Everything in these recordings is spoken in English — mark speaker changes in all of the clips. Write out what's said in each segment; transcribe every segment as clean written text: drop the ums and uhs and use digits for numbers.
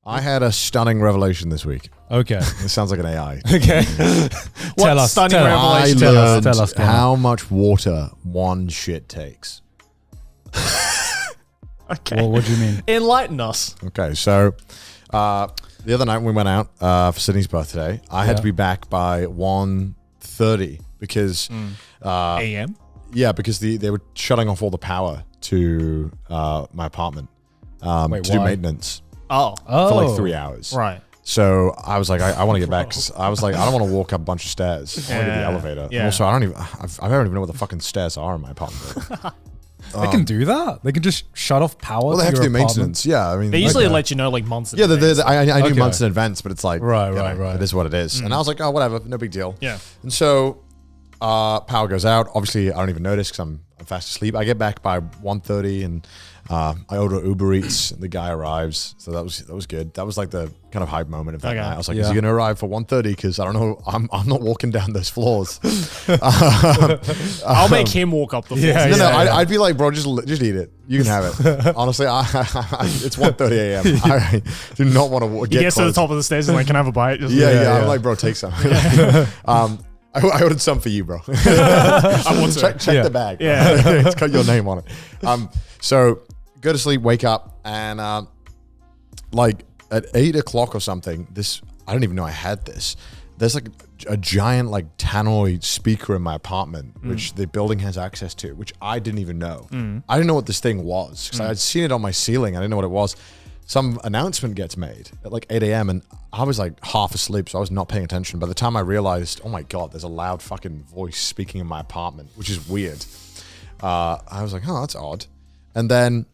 Speaker 1: I had a stunning revelation this week.
Speaker 2: Okay.
Speaker 1: It sounds like an AI.
Speaker 2: Okay.
Speaker 3: What stunning revelation?
Speaker 1: I learned
Speaker 2: tell us,
Speaker 1: how much water one shit takes.
Speaker 3: Okay.
Speaker 2: Well, what do you mean?
Speaker 3: Enlighten us.
Speaker 1: Okay, so the other night when we went out for Sydney's birthday, I had to be back by 1:30 because
Speaker 3: AM?
Speaker 1: Yeah, because they were shutting off all the power to my apartment to do
Speaker 2: why?
Speaker 1: maintenance
Speaker 3: Oh.
Speaker 1: for like 3 hours.
Speaker 3: Right.
Speaker 1: So I was like, I want to get back. 'Cause I was like, I don't want to walk up a bunch of stairs. I want to get the elevator.
Speaker 3: Yeah.
Speaker 1: And also, I don't even know what the fucking stairs are in my apartment.
Speaker 2: They can do that. They can just shut off power.
Speaker 1: Well, they have to
Speaker 2: your
Speaker 1: do
Speaker 2: apartment?
Speaker 1: maintenance. Yeah, I mean,
Speaker 3: They usually let you know like months in
Speaker 1: yeah,
Speaker 3: advance.
Speaker 1: I knew
Speaker 2: Okay.
Speaker 1: months in advance, but it's like,
Speaker 2: Right,
Speaker 1: you know,
Speaker 2: right.
Speaker 1: It is what it is. And I was like, oh, whatever, no big deal.
Speaker 3: Yeah.
Speaker 1: And so power goes out. Obviously, I don't even notice because I'm fast asleep. I get back by 1:30 and I order Uber Eats. And the guy arrives, so that was good. That was like the kind of hype moment of that night. I was like, is he going to arrive for 1:30? Because I don't know. I'm not walking down those floors.
Speaker 3: I'll make him walk up the floor.
Speaker 2: Yeah,
Speaker 1: No, I'd be like, bro, just eat it. You can have it. Honestly, it's 1:30 a.m. I do not want to get
Speaker 3: He gets to the
Speaker 1: close.
Speaker 3: top of the stairs and like, can I have a bite? Just
Speaker 1: Yeah. I'm like, bro, take some. I ordered some for you, bro.
Speaker 3: I want to.
Speaker 1: Check the bag.
Speaker 3: Yeah.
Speaker 1: It's got your name on it. So go to sleep, wake up, and like at 8 o'clock or something, I don't even know I had this. There's like a giant like tannoy speaker in my apartment, which the building has access to, which I didn't even know. I didn't know what this thing was because I had seen it on my ceiling. I didn't know what it was. Some announcement gets made at like 8 a.m. and I was like half asleep, so I was not paying attention. By the time I realized, oh my God, there's a loud fucking voice speaking in my apartment, which is weird. I was like, oh, that's odd. And then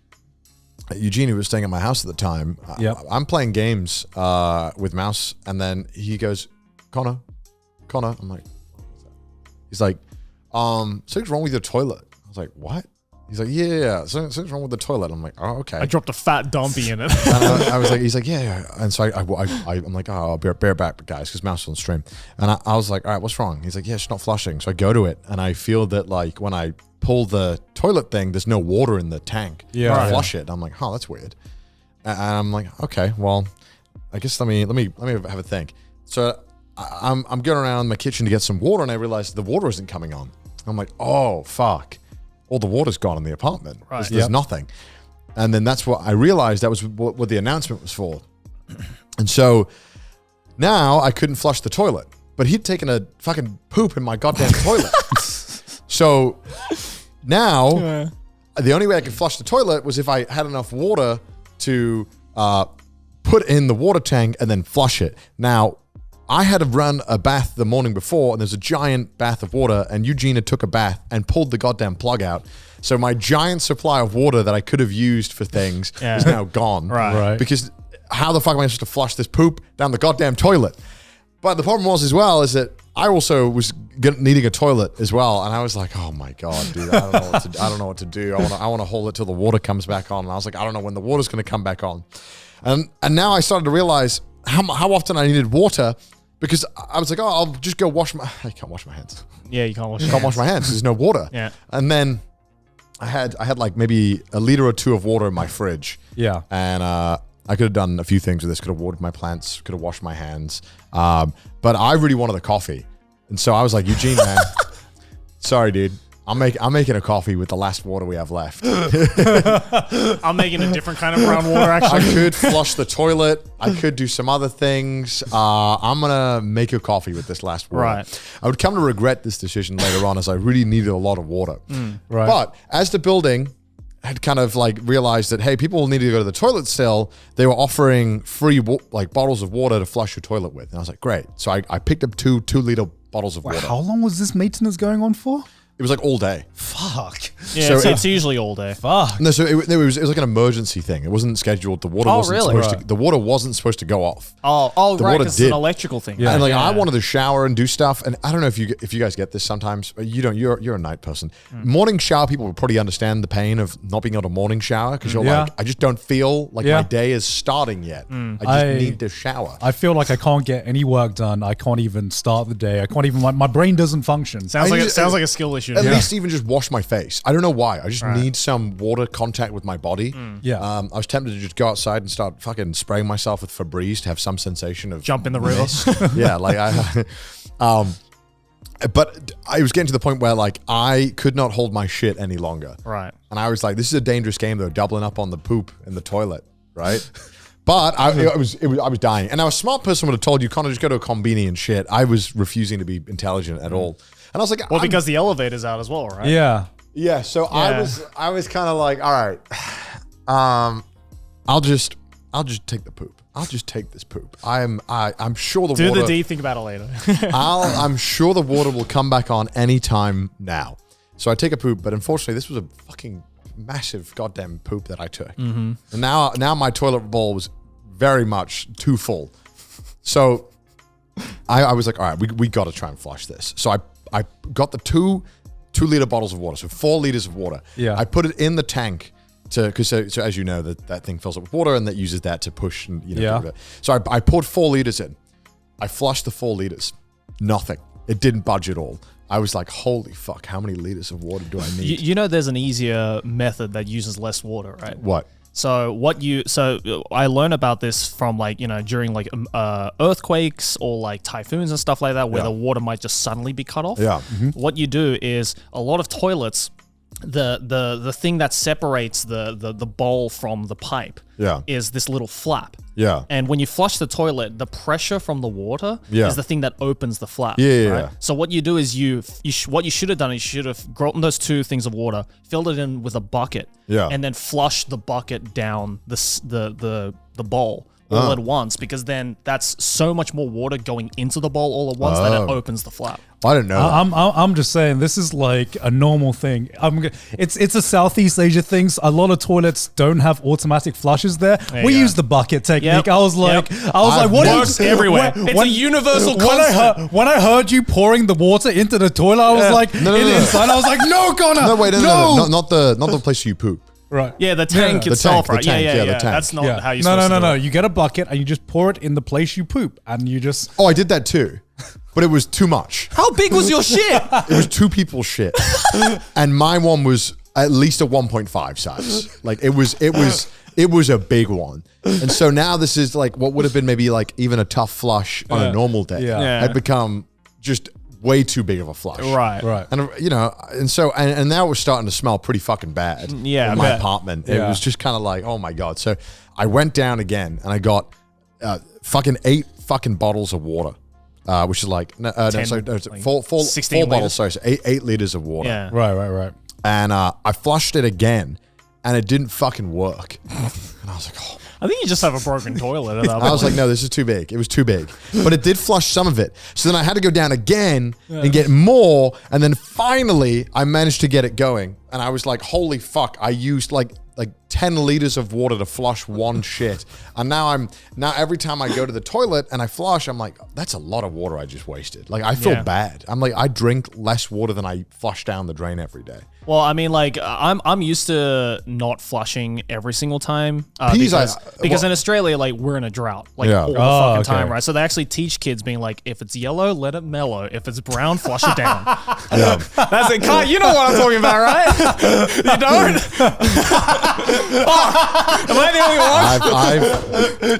Speaker 1: Eugenie was staying at my house at the time.
Speaker 2: Yep.
Speaker 1: I'm playing games with Mouse, and then he goes, Connor. I'm like, what's that? He's like, something's wrong with your toilet. I was like, what? He's like, yeah. Something's wrong with the toilet. I'm like, oh, okay.
Speaker 3: I dropped a fat dumpy in it.
Speaker 1: And I was like, he's like, yeah. And so I'm like, oh, I'll bear back, guys, because Mouse on stream. And I was like, all right, what's wrong? He's like, yeah, it's not flushing. So I go to it, and I feel that like when I pull the toilet thing, there's no water in the tank.
Speaker 2: Yeah.
Speaker 1: To flush it. I'm like, oh, that's weird. And I'm like, okay, well, I guess let me have a think. So I'm going around my kitchen to get some water, and I realize the water isn't coming on. I'm like, oh fuck. All the water's gone in the apartment.
Speaker 3: Right.
Speaker 1: There's nothing. And then that's what I realized that was what the announcement was for. And so now I couldn't flush the toilet, but he'd taken a fucking poop in my goddamn toilet. So now the only way I could flush the toilet was if I had enough water to put in the water tank and then flush it. Now, I had to run a bath the morning before, and there's a giant bath of water, and Eugenia took a bath and pulled the goddamn plug out. So my giant supply of water that I could have used for things is now gone.
Speaker 3: Right.
Speaker 1: Because how the fuck am I supposed to flush this poop down the goddamn toilet? But the problem was as well is that I also was needing a toilet as well, and I was like, oh my God, dude, I don't know what to do. I want to hold it till the water comes back on. And I was like, I don't know when the water's going to come back on. And now I started to realize how often I needed water. Because I was like, oh, I'll just go wash I can't wash my hands.
Speaker 3: Yeah, you can't wash your
Speaker 1: Can't wash
Speaker 3: hands.
Speaker 1: my hands. There's no water.
Speaker 3: Yeah.
Speaker 1: And then I had like maybe a liter or two of water in my fridge.
Speaker 2: Yeah.
Speaker 1: And I could have done a few things with this. Could have watered my plants. Could have washed my hands. But I really wanted a coffee. And so I was like, Eugene, man, sorry, dude. I'm making a coffee with the last water we have left.
Speaker 3: I'm making a different kind of brown water, actually.
Speaker 1: I could flush the toilet. I could do some other things. I'm going to make a coffee with this last water.
Speaker 3: Right.
Speaker 1: I would come to regret this decision later on as I really needed a lot of water.
Speaker 2: Right.
Speaker 1: But as the building had kind of like realized that, hey, people needed to go to the toilet still, they were offering free like bottles of water to flush your toilet with. And I was like, great. So I picked up two liter bottles of water.
Speaker 2: How long was this maintenance going on for?
Speaker 1: It was like all day.
Speaker 2: Fuck.
Speaker 3: Yeah,
Speaker 1: So
Speaker 3: it's usually all day.
Speaker 2: Fuck.
Speaker 1: No, so it was like an emergency thing. It wasn't scheduled. The water wasn't
Speaker 3: really?
Speaker 1: supposed to. The water wasn't supposed to go off.
Speaker 3: Oh,
Speaker 1: The
Speaker 3: right,
Speaker 1: water
Speaker 3: because it's an
Speaker 1: did.
Speaker 3: electrical thing.
Speaker 2: Yeah.
Speaker 1: And like I wanted to shower and do stuff, and I don't know if you guys get this sometimes. But you don't. You're a night person. Morning shower people would probably understand the pain of not being able to morning shower because you're
Speaker 2: Yeah.
Speaker 1: like, I just don't feel like
Speaker 2: Yeah.
Speaker 1: my day is starting yet. I just need to shower.
Speaker 2: I feel like I can't get any work done. I can't even start the day. I can't even, my brain doesn't function.
Speaker 3: Sounds
Speaker 1: I
Speaker 3: like
Speaker 1: just-
Speaker 3: a skill issue. should.
Speaker 1: at least even just wash my face. I don't know why. I just need some water contact with my body.
Speaker 2: Yeah.
Speaker 1: I was tempted to just go outside and start fucking spraying myself with Febreze to have some sensation of
Speaker 3: Jump in the river.
Speaker 1: yeah, like but I was getting to the point where like I could not hold my shit any longer.
Speaker 3: Right.
Speaker 1: And I was like, this is a dangerous game though, doubling up on the poop in the toilet, right? But I was dying. And now a smart person would have told you, Connor, just go to a combini and shit. I was refusing to be intelligent at all. And I was like,
Speaker 3: Well, because the elevator's out as well, right?
Speaker 2: Yeah.
Speaker 1: yeah. So I was kind of like, all right, I'll just take the poop. I'll just take this poop. I'm sure the
Speaker 3: Do
Speaker 1: water.
Speaker 3: the D, think about it later.
Speaker 1: I'm sure the water will come back on anytime now. So I take a poop, but unfortunately, this was a fucking massive goddamn poop that I took. And now my toilet bowl was very much too full. So I was like, all right, we got to try and flush this. So I got the two liter bottles of water, so 4 liters of water.
Speaker 2: Yeah.
Speaker 1: I put it in the tank because so as you know that thing fills up with water and that uses that to push and
Speaker 2: Yeah.
Speaker 1: do it. So I poured 4 liters in. I flushed the 4 liters. Nothing. It didn't budge at all. I was like, holy fuck, how many liters of water do I need?
Speaker 3: You know, there's an easier method that uses less water, right?
Speaker 1: What?
Speaker 3: So I learned about this from during earthquakes or like typhoons and stuff like that, where
Speaker 1: Yeah.
Speaker 3: the water might just suddenly be cut off.
Speaker 1: Yeah.
Speaker 3: What you do is a lot of toilets, the thing that separates the bowl from the pipe
Speaker 1: Yeah.
Speaker 3: is this little flap.
Speaker 1: Yeah.
Speaker 3: And when you flush the toilet, the pressure from the water
Speaker 1: Yeah.
Speaker 3: is the thing that opens the flap.
Speaker 1: Yeah.
Speaker 3: So what you do is what you should have done is you should have gotten those 2 things of water, filled it in with a bucket,
Speaker 1: Yeah.
Speaker 3: and then flush the bucket down the bowl all at once, because then that's so much more water going into the bowl all at once that it opens the flap.
Speaker 1: I don't know.
Speaker 2: I'm just saying this is like a normal thing. It's a Southeast Asia thing. So a lot of toilets don't have automatic flushes there. We
Speaker 3: you
Speaker 2: use
Speaker 3: go.
Speaker 2: the bucket technique.
Speaker 3: Yep.
Speaker 2: I was like, what
Speaker 3: Works everywhere. It's a universal constant.
Speaker 2: When I heard you pouring the water into the toilet, I was like,
Speaker 1: No.
Speaker 2: inside, I was like, no, Connor,
Speaker 1: no, wait, no. Not the place you poop.
Speaker 2: Right.
Speaker 3: Yeah, the tank
Speaker 1: The
Speaker 3: itself,
Speaker 1: tank,
Speaker 3: right?
Speaker 1: the tank,
Speaker 3: yeah,
Speaker 1: yeah, the tank.
Speaker 3: That's not
Speaker 2: Yeah.
Speaker 3: how you.
Speaker 2: No. You get a bucket and you just pour it in the place you poop, and you just.
Speaker 1: Oh, I did that too, but it was too much.
Speaker 3: How big was your shit?
Speaker 1: It was 2 people's shit, and my one was at least a 1.5 size. Like it was a big one, and so now this is like what would have been maybe like even a tough flush on a normal day.
Speaker 2: Yeah.
Speaker 1: Had become just way too big of a flush.
Speaker 3: Right.
Speaker 1: And and now it was starting to smell pretty fucking bad.
Speaker 3: Yeah,
Speaker 1: in
Speaker 3: I
Speaker 1: my
Speaker 3: bet.
Speaker 1: apartment. It
Speaker 2: Yeah.
Speaker 1: was just kind of like, oh my god. So I went down again and I got fucking 8 fucking bottles of water, which is like it's
Speaker 3: like
Speaker 1: 4
Speaker 3: 16
Speaker 1: bottles.
Speaker 3: liters.
Speaker 1: Sorry, so 8 liters of water.
Speaker 3: Yeah.
Speaker 2: Right.
Speaker 1: And I flushed it again, and it didn't fucking work. And I was like, oh.
Speaker 3: I think you just have a broken toilet at that point.
Speaker 1: I was like, no, this is too big. It was too big. But it did flush some of it. So then I had to go down again and get more. And then finally, I managed to get it going. And I was like, holy fuck. I used like 10 liters of water to flush one shit. And now every time I go to the toilet and I flush, I'm like, that's a lot of water I just wasted. Like, I feel
Speaker 3: Yeah.
Speaker 1: bad. I'm like, I drink less water than I flush down the drain every day.
Speaker 3: Well, I mean, like I'm used to not flushing every single time
Speaker 1: Peas,
Speaker 3: because in Australia, like we're in a drought, like
Speaker 1: Yeah.
Speaker 3: all the
Speaker 2: Oh,
Speaker 3: fucking time,
Speaker 2: okay.
Speaker 3: right? So they actually teach kids being like, if it's yellow, let it mellow. If it's brown, flush it down.
Speaker 1: Yeah.
Speaker 3: That's it. Kyle, you know what I'm talking about, right? You don't? Fuck. Am I the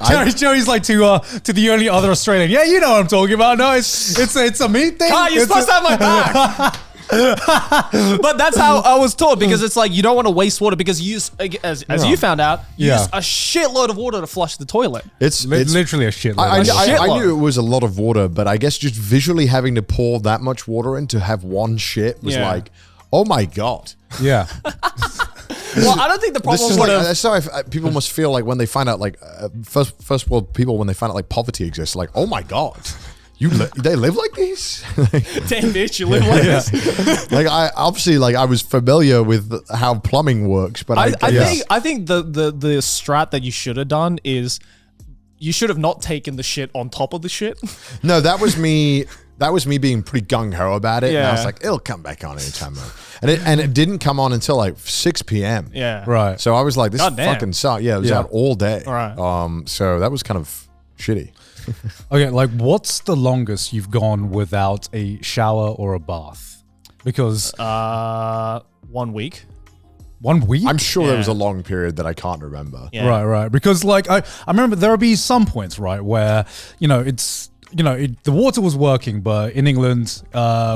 Speaker 3: only one?
Speaker 2: Joey's like to the only other Australian. Yeah, you know what I'm talking about. No, it's a me thing.
Speaker 3: Kyle, you're
Speaker 2: It's
Speaker 3: supposed to have my back. But that's how I was taught, because it's like you don't want to waste water, because you use, as you found out, you
Speaker 2: Yeah.
Speaker 3: use a shitload of water to flush the toilet.
Speaker 1: It's
Speaker 2: literally a shitload.
Speaker 1: I
Speaker 3: shitload.
Speaker 1: knew it was a lot of water, but I guess just visually having to pour that much water in to have one shit was
Speaker 3: Yeah.
Speaker 1: like, oh my god.
Speaker 2: Yeah.
Speaker 3: Well, I don't think the
Speaker 1: This
Speaker 3: problem
Speaker 1: is
Speaker 3: would
Speaker 1: like
Speaker 3: have.
Speaker 1: that's how people must feel like when they find out like first world people when they find out like poverty exists, like, oh my god, they live like this.
Speaker 3: Damn, bitch, you live like this.
Speaker 1: Like I was familiar with how plumbing works, but I
Speaker 3: think the strat that you should have done is you should have not taken the shit on top of the shit.
Speaker 1: no, that was me. That was me being pretty gung ho about it. And I was
Speaker 3: Yeah.
Speaker 1: like, it'll come back on anytime. And it didn't come on until like 6 p.m.
Speaker 3: Yeah.
Speaker 2: Right.
Speaker 1: So I was like, this
Speaker 3: Goddamn.
Speaker 1: fucking sucks. Yeah, it was
Speaker 2: Yeah.
Speaker 1: out all day.
Speaker 3: Right.
Speaker 1: So that was kind of shitty.
Speaker 2: Okay, like what's the longest you've gone without a shower or a bath? Because
Speaker 3: 1 week.
Speaker 2: 1 week?
Speaker 1: I'm sure there was
Speaker 3: Yeah.
Speaker 1: a long period that I can't remember.
Speaker 3: Yeah.
Speaker 2: Right. Because like I remember there'll be some points, right, where, the water was working, but in England,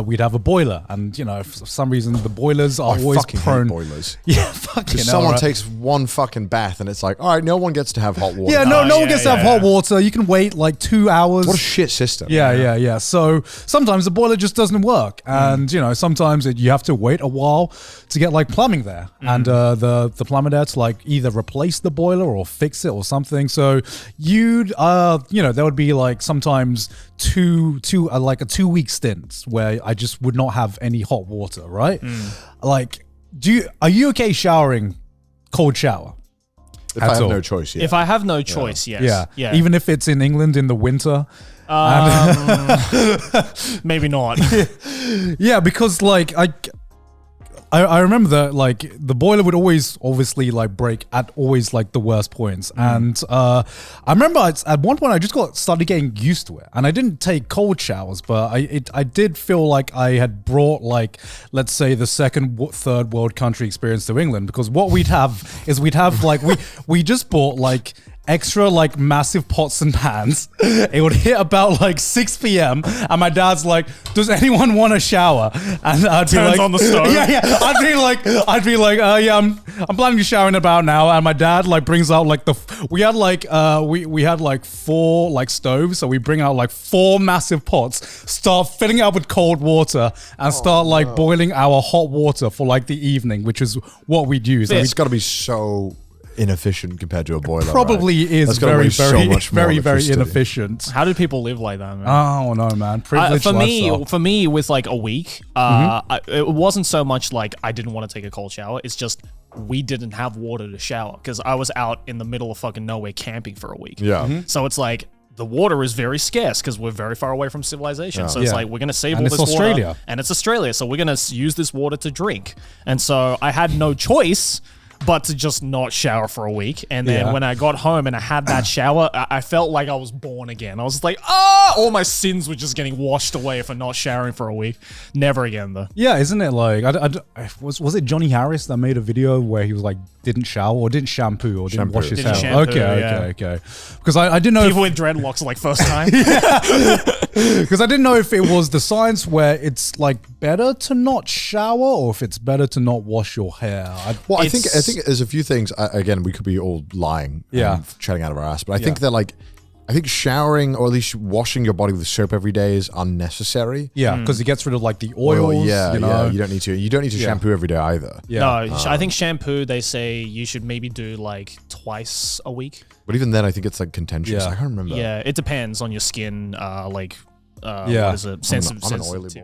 Speaker 2: we'd have a boiler. And, for some reason, the boilers are
Speaker 1: I
Speaker 2: always
Speaker 1: fucking
Speaker 2: prone.
Speaker 1: hate boilers.
Speaker 2: Yeah, fucking
Speaker 1: Because
Speaker 2: hell,
Speaker 1: someone
Speaker 2: right?
Speaker 1: takes one fucking bath and it's like, all right, no one gets to have hot water.
Speaker 2: Yeah, no one
Speaker 3: yeah,
Speaker 2: gets to have
Speaker 3: yeah.
Speaker 2: hot water. You can wait like 2 hours.
Speaker 1: What a shit system.
Speaker 2: Yeah. So sometimes the boiler just doesn't work, and sometimes you have to wait a while to get like plumbing there, and the plumber there to like either replace the boiler or fix it or something. So there would be like sometimes like a 2 week stint where I just would not have any hot water, right? Like, are you okay showering cold shower?
Speaker 1: If I
Speaker 2: At
Speaker 1: have
Speaker 2: all.
Speaker 1: no choice, yeah.
Speaker 3: If I have no choice, yes.
Speaker 2: Yeah. Even if it's in England in the winter.
Speaker 3: Maybe not.
Speaker 2: Yeah, because like I remember that like the boiler would always obviously like break at always like the worst points, and I remember at one point I just started getting used to it, and I didn't take cold showers, but I did feel like I had brought like, let's say, the third world country experience to England, because what we'd have like we just bought like extra like massive pots and pans. It would hit about like 6 p.m. and my dad's like, "Does anyone want a shower?" And I'd be
Speaker 3: Turns
Speaker 2: like,
Speaker 3: on the stove.
Speaker 2: Yeah. I'd be like, yeah, I'm planning to shower in about now. And my dad like brings out like we had like 4 like stoves, so we bring out like 4 massive pots, start filling it up with cold water, and start like boiling our hot water for like the evening, which is what we'd use. And
Speaker 1: It's got to be so inefficient compared to a boiler.
Speaker 2: probably
Speaker 1: right?
Speaker 2: is
Speaker 1: That's gotta
Speaker 2: very,
Speaker 1: waste so
Speaker 2: very,
Speaker 1: much more
Speaker 2: very, very
Speaker 1: electricity.
Speaker 2: inefficient.
Speaker 3: How do people live like that, man?
Speaker 2: Oh no, man! Privileged lifestyle.
Speaker 3: For me, with like a week, it wasn't so much like I didn't want to take a cold shower. It's just we didn't have water to shower because I was out in the middle of fucking nowhere camping for a week.
Speaker 1: Yeah.
Speaker 3: So it's like the water is very scarce because we're very far away from civilization. So it's
Speaker 2: Yeah.
Speaker 3: like we're gonna save
Speaker 2: And
Speaker 3: all
Speaker 2: it's
Speaker 3: this
Speaker 2: Australia.
Speaker 3: water, and it's Australia. So we're gonna use this water to drink. And so I had no choice but to just not shower for a week. And then
Speaker 2: Yeah.
Speaker 3: when I got home and I had that shower, I felt like I was born again. I was just like, all my sins were just getting washed away for not showering for a week. Never again, though.
Speaker 2: Yeah, isn't it like was it Johnny Harris that made a video where he was like didn't shower or didn't shampoo or didn't
Speaker 1: Shampoo.
Speaker 2: wash his
Speaker 3: Didn't
Speaker 2: hair?
Speaker 3: shampoo,
Speaker 2: Okay. Because I didn't know
Speaker 3: People with dreadlocks like first time.
Speaker 2: because I didn't know if it was the science where it's like better to not shower or if it's better to not wash your hair.
Speaker 1: Well, I think
Speaker 3: It's-
Speaker 1: there's a few things. Again, we could be all lying,
Speaker 2: Yeah.
Speaker 1: and chatting out of our ass, but I think that like, I think showering or at least washing your body with soap every day is unnecessary.
Speaker 2: Yeah, because it gets rid of like the oils.
Speaker 1: yeah,
Speaker 2: you know?
Speaker 1: you don't need to. You don't need to shampoo every day either.
Speaker 2: Yeah.
Speaker 3: No, I think shampoo, they say you should maybe do like twice a week.
Speaker 1: But even then, I think it's like contentious.
Speaker 2: Yeah.
Speaker 1: I can't remember.
Speaker 3: Yeah, it depends on your skin,
Speaker 2: Yeah.
Speaker 3: what is it?
Speaker 1: I'm an oily boy.